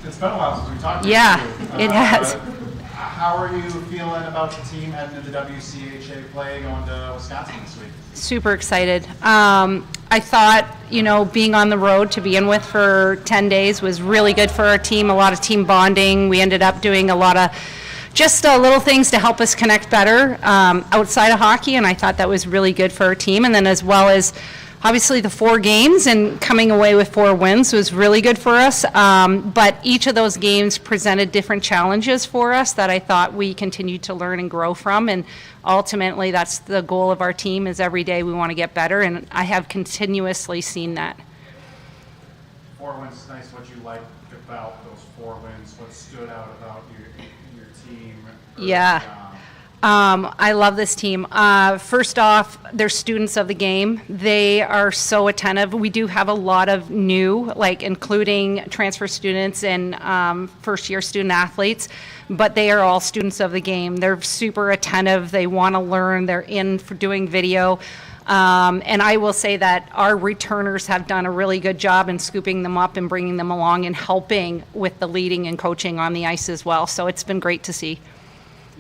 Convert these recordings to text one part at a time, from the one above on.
It's been a while since we talked to Yeah, you. it has. How are you feeling about the team heading into WCHA play going to Wisconsin this week? Super excited. I thought, being on the road to begin with for 10 days was really good for our team, a lot of team bonding. We ended up doing a lot of just little things to help us connect better outside of hockey, and I thought that was really good for our team. And then as well as obviously the 4 games and coming away with 4 wins was really good for us. But each of those games presented different challenges for us that I thought we continued to learn and grow from. And ultimately, that's the goal of our team is every day we want to get better. And I have continuously seen that. 4 wins is nice. What you like about those 4 wins? What stood out about your team? Yeah. I love this team. First off, they're students of the game. They are so attentive. We do have a lot of new, including transfer students and first-year student athletes, but they are all students of the game. They're super attentive. They want to learn. They're in for doing video. And I will say that our returners have done a really good job in scooping them up and bringing them along and helping with the leading and coaching on the ice as well. So it's been great to see.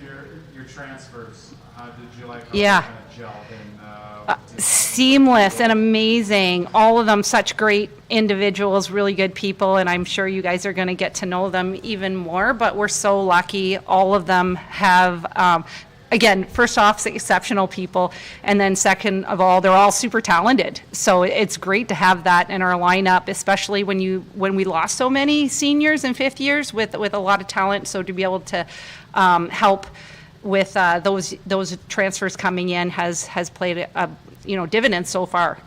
Your transfers, how did you like how Yeah. they kind of gelled in? Seamless and amazing. All of them such great individuals, really good people, and I'm sure you guys are going to get to know them even more, but we're so lucky. All of them have, again, first off, exceptional people, and then second of all, they're all super talented. So it's great to have that in our lineup, especially when we lost so many seniors and fifth years with a lot of talent. So to be able to help with those transfers coming in has played a dividends so far.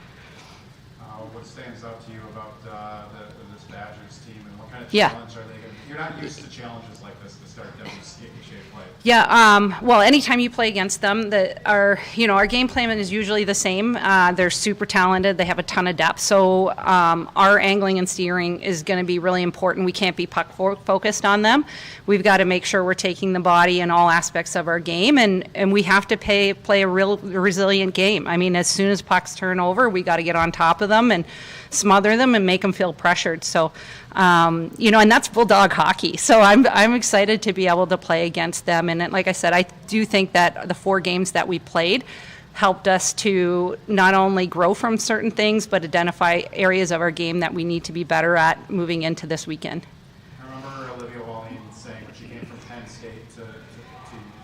What stands out to you about this Badgers team, and what kind of Yeah. challenge are they going to? You're not used to challenges like this to start WCHA play. Yeah, well, anytime you play against them, our game plan is usually the same. They're super talented. They have a ton of depth. So our angling and steering is going to be really important. We can't be puck focused on them. We've got to make sure we're taking the body in all aspects of our game, and we have to play a real resilient game. I mean, as soon as pucks turn over, we got to get on top of them and smother them and make them feel pressured. So, and that's Bulldog hockey. So I'm excited to be able to play against them. And like I said, I do think that the 4 games that we played helped us to not only grow from certain things, but identify areas of our game that we need to be better at moving into this weekend. I remember Olivia Wallin saying when she came from Penn State to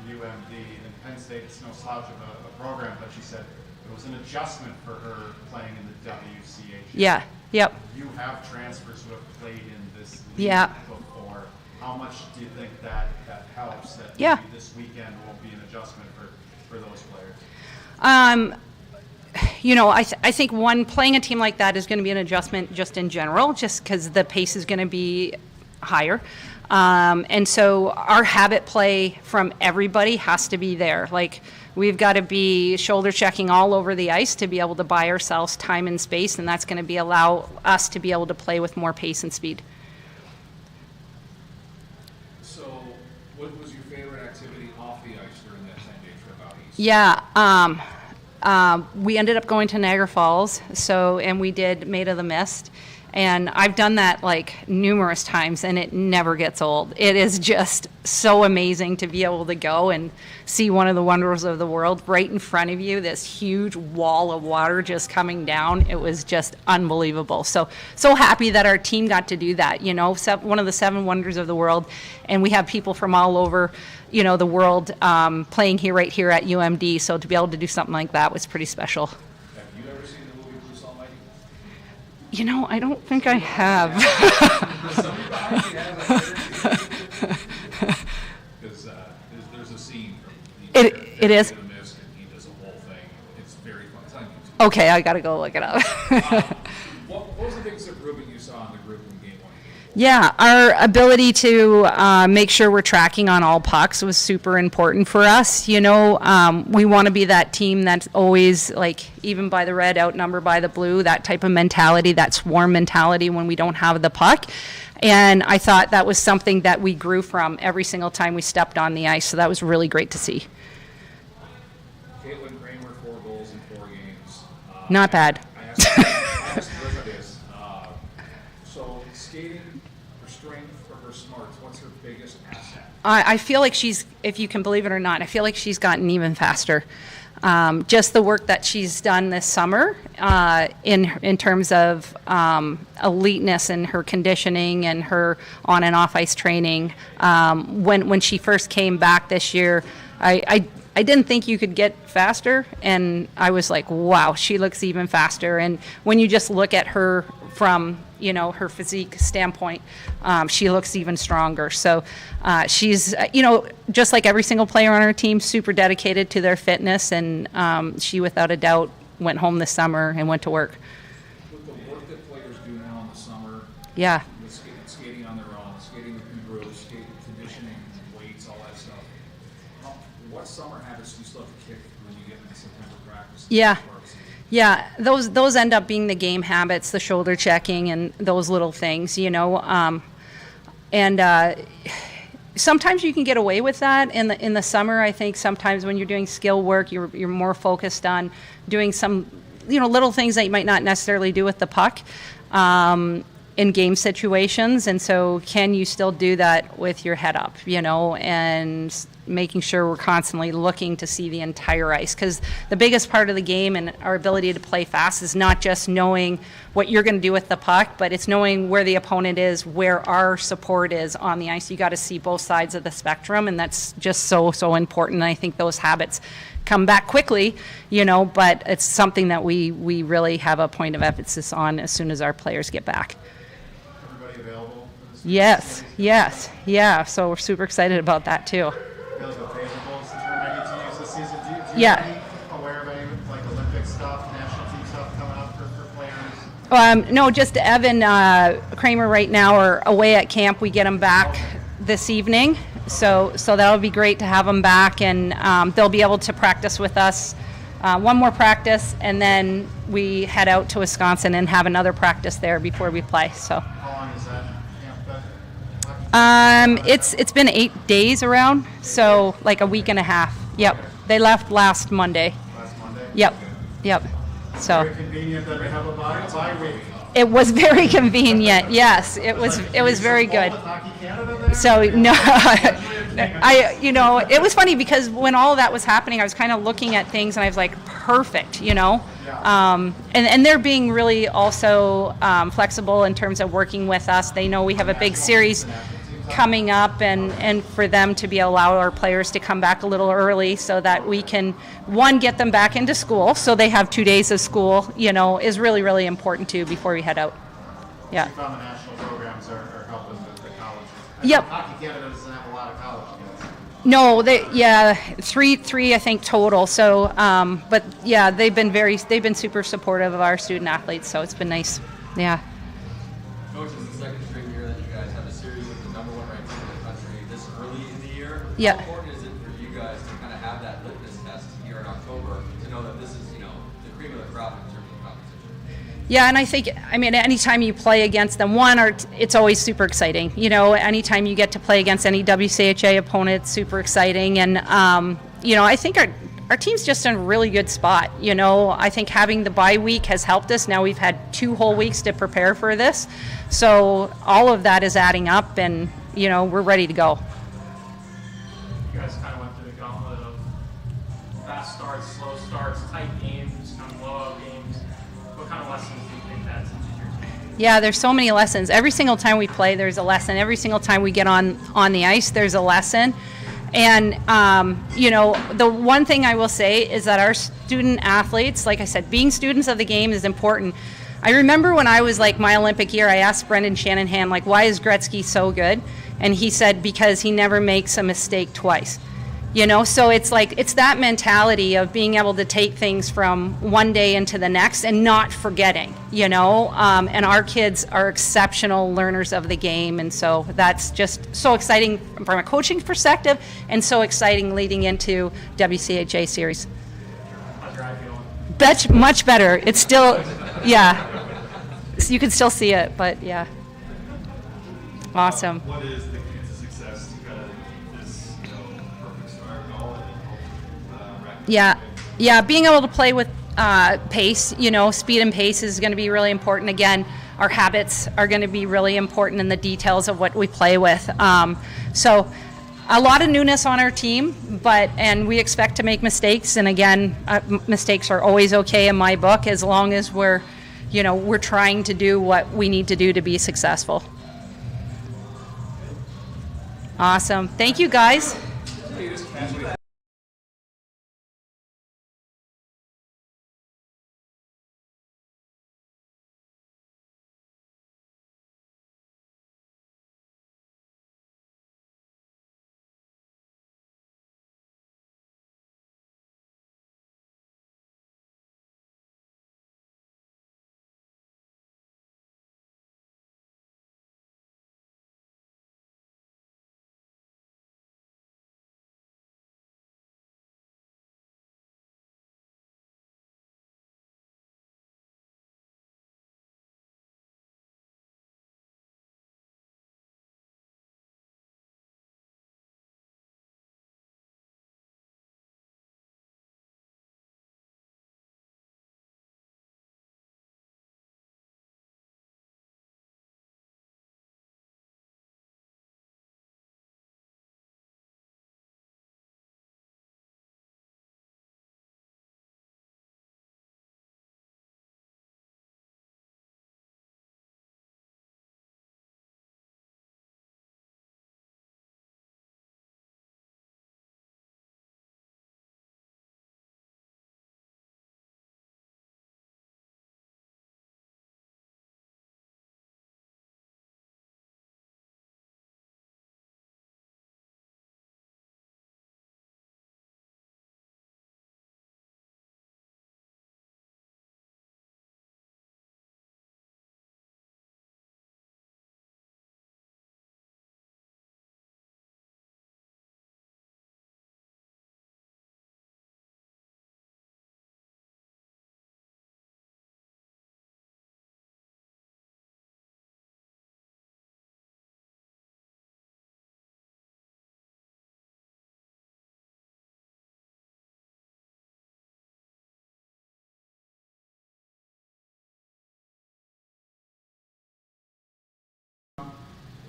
UMD, and Penn State's no slouch of a program, but she said it was an adjustment for her playing in the WCHA. Yeah, yep. You have transfers who have played in this league Yeah. before. How much do you think that helps, that Yeah. maybe this weekend will be an adjustment for those players? I think playing a team like that is going to be an adjustment just in general, just because the pace is going to be higher. And so our habit play from everybody has to be there. We've got to be shoulder checking all over the ice to be able to buy ourselves time and space, and that's going to allow us to be able to play with more pace and speed. So what was your favorite activity off the ice during that 10-day trip out east? Yeah, we ended up going to Niagara Falls, and we did Maid of the Mist. And I've done that numerous times, and it never gets old. It is just so amazing to be able to go and see one of the wonders of the world right in front of you, this huge wall of water just coming down. It was just unbelievable. So happy that our team got to do that, one of the 7 wonders of the world. And we have people from all over, the world playing right here at UMD. So to be able to do something like that was pretty special. Have you ever seen the movie Bruce Almighty? I don't think I have. Because there's a scene from It is? The Mist, and he does a whole thing. It's very fun. It's on YouTube. Okay, I gotta go look it up. What was the biggest improvement you saw in the group in game 1 and game 4? Yeah, our ability to make sure we're tracking on all pucks was super important for us. We want to be that team that's always even by the red, outnumbered by the blue, that type of mentality, that swarm mentality when we don't have the puck. And I thought that was something that we grew from every single time we stepped on the ice. So that was really great to see. Caitlin Kramer, 4 goals in 4 games. Not bad. I asked Liz this. So skating or strength or her smarts? What's her biggest asset? I feel like she's, if you can believe it or not, I feel like she's gotten even faster. Just the work that she's done this summer in terms of eliteness and her conditioning and her on and off ice training. When she first came back this year, I didn't think you could get faster, and I was like, wow, she looks even faster. And when you just look at her from her physique standpoint, she looks even stronger. So she's, just like every single player on our team, super dedicated to their fitness, and she, without a doubt, went home this summer and went to work. With the work that players do now in the summer, Yeah. with skating on their own, skating with groups, conditioning, weights, all that stuff, what summer habits do you still have to kick when you get into September practice? Yeah. Yeah, those end up being the game habits, the shoulder checking and those little things, sometimes you can get away with that in the summer. I think sometimes when you're doing skill work, you're more focused on doing some little things that you might not necessarily do with the puck in game situations. And so can you still do that with your head up, and making sure we're constantly looking to see the entire ice, because the biggest part of the game and our ability to play fast is not just knowing what you're going to do with the puck, but it's knowing where the opponent is, where our support is on the ice. You got to see both sides of the spectrum, and that's just so important. And I think those habits come back quickly, but it's something that we really have a point of emphasis on as soon as our players get back. Everybody available for this? Yes, yeah. So we're super excited about that too. Feel like a favorable since we're ready to use this season. Do you Yeah. aware of any like Olympic stuff, national team stuff coming up for players? No, just Evan Kramer right now are away at camp. We get them back this evening, so that'll be great to have them back, and they'll be able to practice with us. One more practice, and then we head out to Wisconsin and have another practice there before we play. So. How long is that camp been? It's been 8 days around, so like a week and a half. Yep. They left last Monday. Last Monday? Yep. So Very convenient that we have a bye week. it was very convenient. Yes, it was very good. Hockey Canada there? So no, it was funny because when all of that was happening, I was kind of looking at things and I was like, perfect, and they're being really also flexible in terms of working with us. They know we have a big series coming up, and for them to be allow our players to come back a little early so that we can, one, get them back into school so they have 2 days of school, is really, really important too before we head out. Yeah. You found the national programs are helping the colleges. Yep. Hockey Canada doesn't have a lot of college kids. No, three I think total. So, but yeah, they've been super supportive of our student athletes. So it's been nice. Yeah. Coach, it's the second straight year that you guys have a series with the number one ranked team in the country this early in the year. Yeah. How important is it for you guys to kind of have that litmus test here in October to know that this is, the cream of the crop in terms of competition? Yeah, and I think, anytime you play against them, it's always super exciting. Anytime you get to play against any WCHA opponent, it's super exciting. And, I think our team's just in a really good spot. I think having the bye week has helped us. Now we've had 2 whole weeks to prepare for this. So all of that is adding up, and, we're ready to go. You guys kind of went through the gauntlet of fast starts, slow starts, tight games, kind of blowout games. What kind of lessons do you think that teaches your team? Yeah, there's so many lessons. Every single time we play, there's a lesson. Every single time we get on the ice, there's a lesson. And, the one thing I will say is that our student athletes, like I said, being students of the game is important. I remember when I was like my Olympic year, I asked Brendan Shanahan, like, why is Gretzky so good? And he said, because he never makes a mistake twice. So it's like, it's that mentality of being able to take things from one day into the next and not forgetting, and our kids are exceptional learners of the game. And so that's just so exciting from a coaching perspective and so exciting leading into WCHA series. How's your eye feeling? Much better. It's still, yeah, you can still see it, but yeah. Awesome. What is the key to success to kind of keep this perfect start going and rapid? Yeah, being able to play with pace, speed and pace is going to be really important. Again, our habits are going to be really important in the details of what we play with. So a lot of newness on our team, and we expect to make mistakes. And again, mistakes are always okay in my book, as long as we're trying to do what we need to do to be successful. Awesome. Thank you, guys.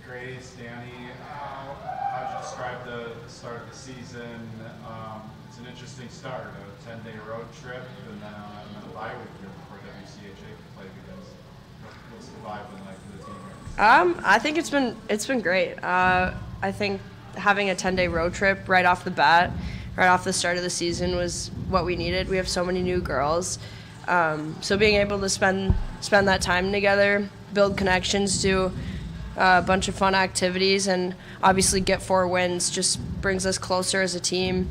Grace, Danny, how'd you describe the start of the season? It's an interesting start, a 10-day road trip, and then a bye week here before WCHA can play begins. What's the vibe been like for the team here? I think it's been great. I think having a 10-day road trip right off the bat, right off the start of the season, was what we needed. We have so many new girls, so being able to spend that time together, build connections, do a bunch of fun activities, and obviously get 4 wins just brings us closer as a team.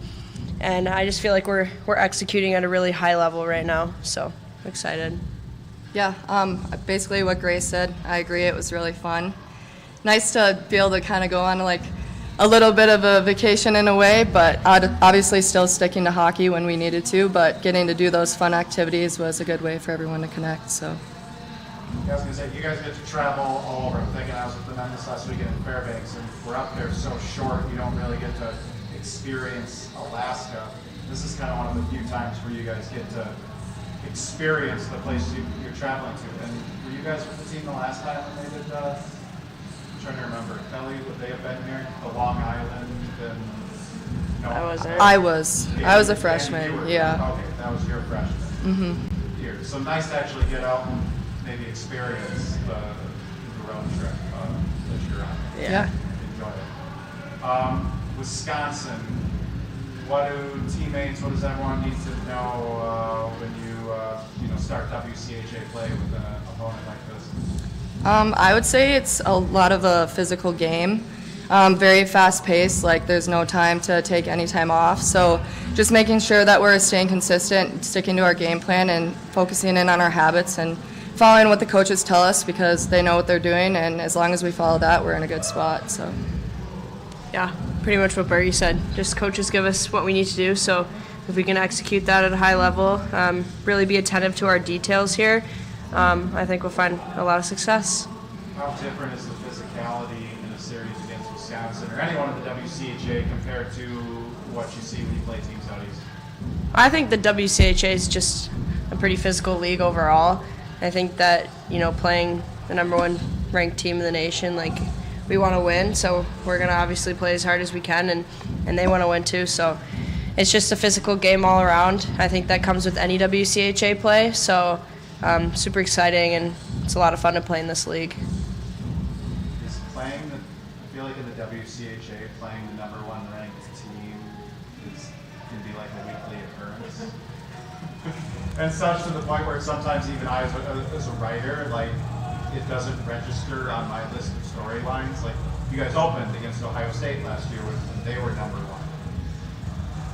And I just feel like we're executing at a really high level right now, so I'm excited. Yeah, basically what Grace said, I agree. It was really fun. Nice to be able to kind of go on like a little bit of a vacation in a way, but obviously still sticking to hockey when we needed to, but getting to do those fun activities was a good way for everyone to connect. So. I was going to say, you guys get to travel all over. I'm thinking I was with the men this last weekend in Fairbanks, and we're up there so short, you don't really get to experience Alaska. This is kind of one of the few times where you guys get to experience the place you're traveling to. And were you guys with the team the last time when they did, I'm trying to remember, Kelly, would they have been here? The Long Island? And, no, I wasn't. I was. Yeah, I was a and freshman, you were, yeah. Okay, that was your freshman year. So nice to actually get out and maybe experience the road trip that you're on. Yeah. Enjoy it. Wisconsin, what does everyone need to know when you start WCHA play with an opponent like this? I would say it's a lot of a physical game. Very fast paced, like there's no time to take any time off. So just making sure that we're staying consistent, sticking to our game plan, and focusing in on our habits and following what the coaches tell us, because they know what they're doing, and as long as we follow that, we're in a good spot. So. Yeah, pretty much what Bergie said. Just coaches give us what we need to do, so if we can execute that at a high level, really be attentive to our details here, I think we'll find a lot of success. How different is the physicality in a series against Wisconsin or anyone in the WCHA compared to what you see when you play teams out east? I think the WCHA is just a pretty physical league overall. I think that, playing the number one ranked team in the nation. Like, we want to win, so we're going to obviously play as hard as we can, and they want to win too. So it's just a physical game all around. I think that comes with any WCHA play, so super exciting, and it's a lot of fun to play in this league. Is playing I feel like in the WCHA, playing the number one ranked team can be like a weekly occurrence. And such to the point where sometimes even I, as a writer, like, it doesn't register on my list of storylines. Like, you guys opened against Ohio State last year when they were number one.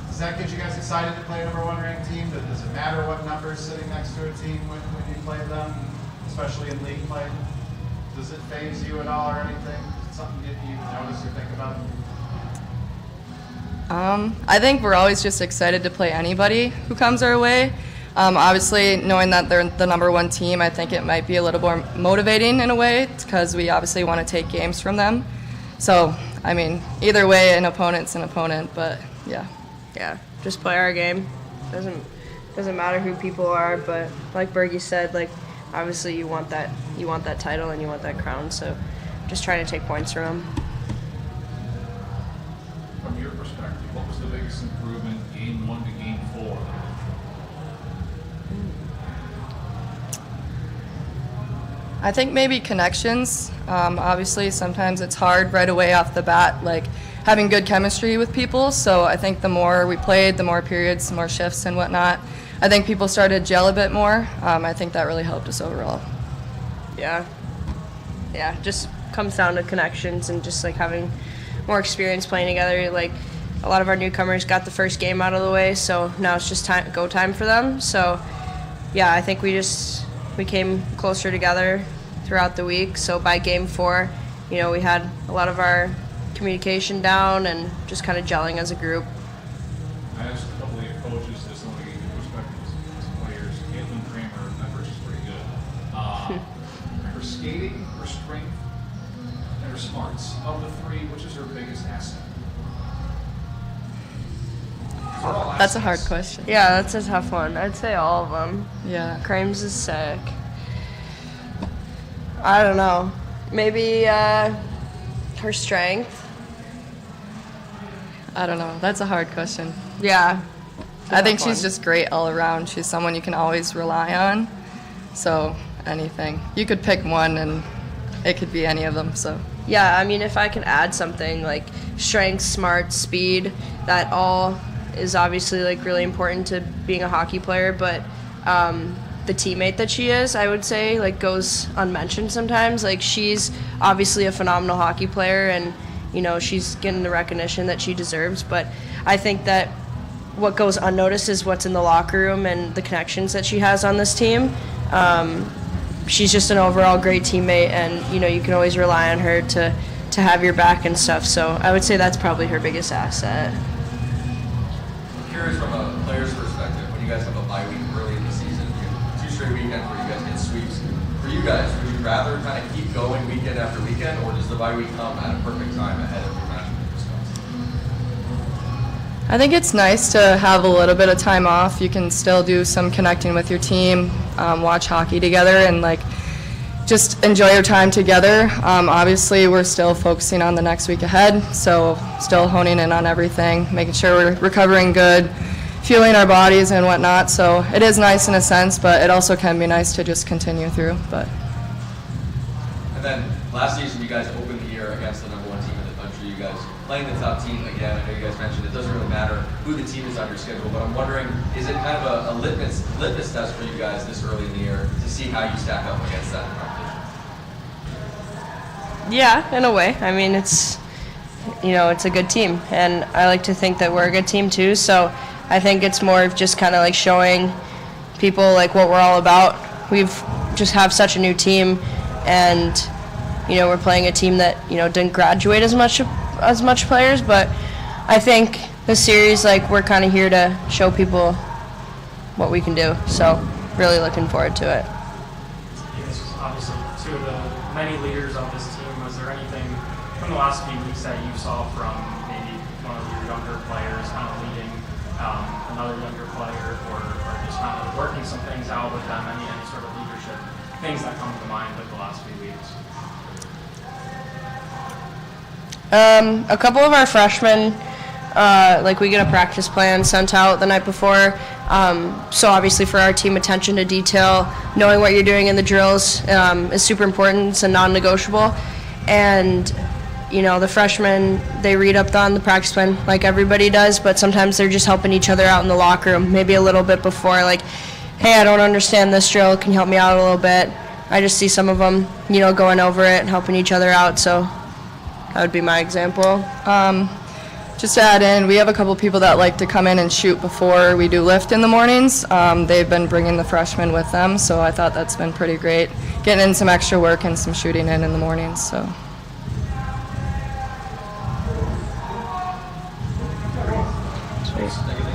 Does that get you guys excited to play a number one ranked team? Does it matter what number is sitting next to a team when you play them, especially in league play? Does it faze you at all or anything? Is it something that you notice or think about? I think we're always just excited to play anybody who comes our way. Obviously, knowing that they're the number one team, I think it might be a little more motivating in a way because we obviously want to take games from them. So, I mean, either way, an opponent's an opponent, but yeah. Yeah, just play our game. Doesn't matter who people are, but like Bergie said, like, obviously you want that title and you want that crown, so just trying to take points from them. From your perspective, what was the biggest improvement game 1 to game 4? I think maybe connections. Obviously, sometimes it's hard right away off the bat, like having good chemistry with people. So I think the more we played, the more periods, the more shifts and whatnot, I think people started to gel a bit more. I think that really helped us overall. Yeah, just comes down to connections and just like having more experience playing together. Like, a lot of our newcomers got the first game out of the way, so now it's just go time for them. So yeah, I think we came closer together throughout the week. So by game 4, we had a lot of our communication down and just kind of gelling as a group. I asked a couple of your coaches this, I want to get your perspectives as players. Caitlin Kramer, that person's pretty good. Her skating, her strength, and her smarts. Of the 3, which is her biggest asset? They're all That's a hard assets. question. Yeah, that's a tough one. I'd say all of them. Yeah. Krames is sick. I don't know. Maybe her strength. I don't know. That's a hard question. Yeah. I think tough she's one. just great all around. She's someone you can always rely on. So anything. You could pick one and it could be any of them. So Yeah, I mean, if I can add something like strength, smart, speed, that all is obviously like really important to being a hockey player, but the teammate that she is, I would say, like, goes unmentioned sometimes. Like, she's obviously a phenomenal hockey player and she's getting the recognition that she deserves, but I think that what goes unnoticed is what's in the locker room and the connections that she has on this team. She's just an overall great teammate, and you can always rely on her to have your back and stuff. So I would say that's probably her biggest asset. I'm curious from a player's perspective, when you guys have a bye week early in the season, you have 2 straight weekends where you guys get sweeps. For you guys, would you rather kind of keep going weekend after weekend, or does the bye week come at a perfect time ahead of your match with Wisconsin? I think it's nice to have a little bit of time off. You can still do some connecting with your team, watch hockey together, and just enjoy your time together. Obviously, we're still focusing on the next week ahead, so still honing in on everything, making sure we're recovering good, fueling our bodies and whatnot. So it is nice in a sense, but it also can be nice to just continue through. But And then last season, you guys opened the year against the number 1 team in the country. You guys playing the top team again. I know you guys mentioned it doesn't really matter who the team is on your schedule, but I'm wondering, is it kind of a litmus test for you guys this early in the year to see how you stack up against that competition? Yeah, in a way. I mean, it's a good team, and I like to think that we're a good team too. So I think it's more of just kind of like showing people like what we're all about. We've just have such a new team, and we're playing a team that didn't graduate as much players, but I think the series, like, we're kind of here to show people what we can do. So really looking forward to it. This is obviously 2 of the many leaders on this team. Was there anything from the last few weeks that you saw from maybe one of your younger players kind of leading another younger player, or just kind of working some things out with them? Any sort of leadership things that come to mind of the last few weeks? A couple of our freshmen, like we get a practice plan sent out the night before. So obviously for our team, attention to detail, knowing what you're doing in the drills is super important. It's a non-negotiable. And you know, the freshmen, they read up on the practice plan like everybody does, but sometimes they're just helping each other out in the locker room, maybe a little bit before, like, hey, I don't understand this drill, can you help me out a little bit? I just see some of them, you know, going over it and helping each other out, so that would be my example. Just to add in, we have a couple people that like to come in and shoot before we do lift in the mornings. They've been bringing the freshmen with them, so I thought that's been pretty great, getting in some extra work and some shooting in the mornings. So. Thank you.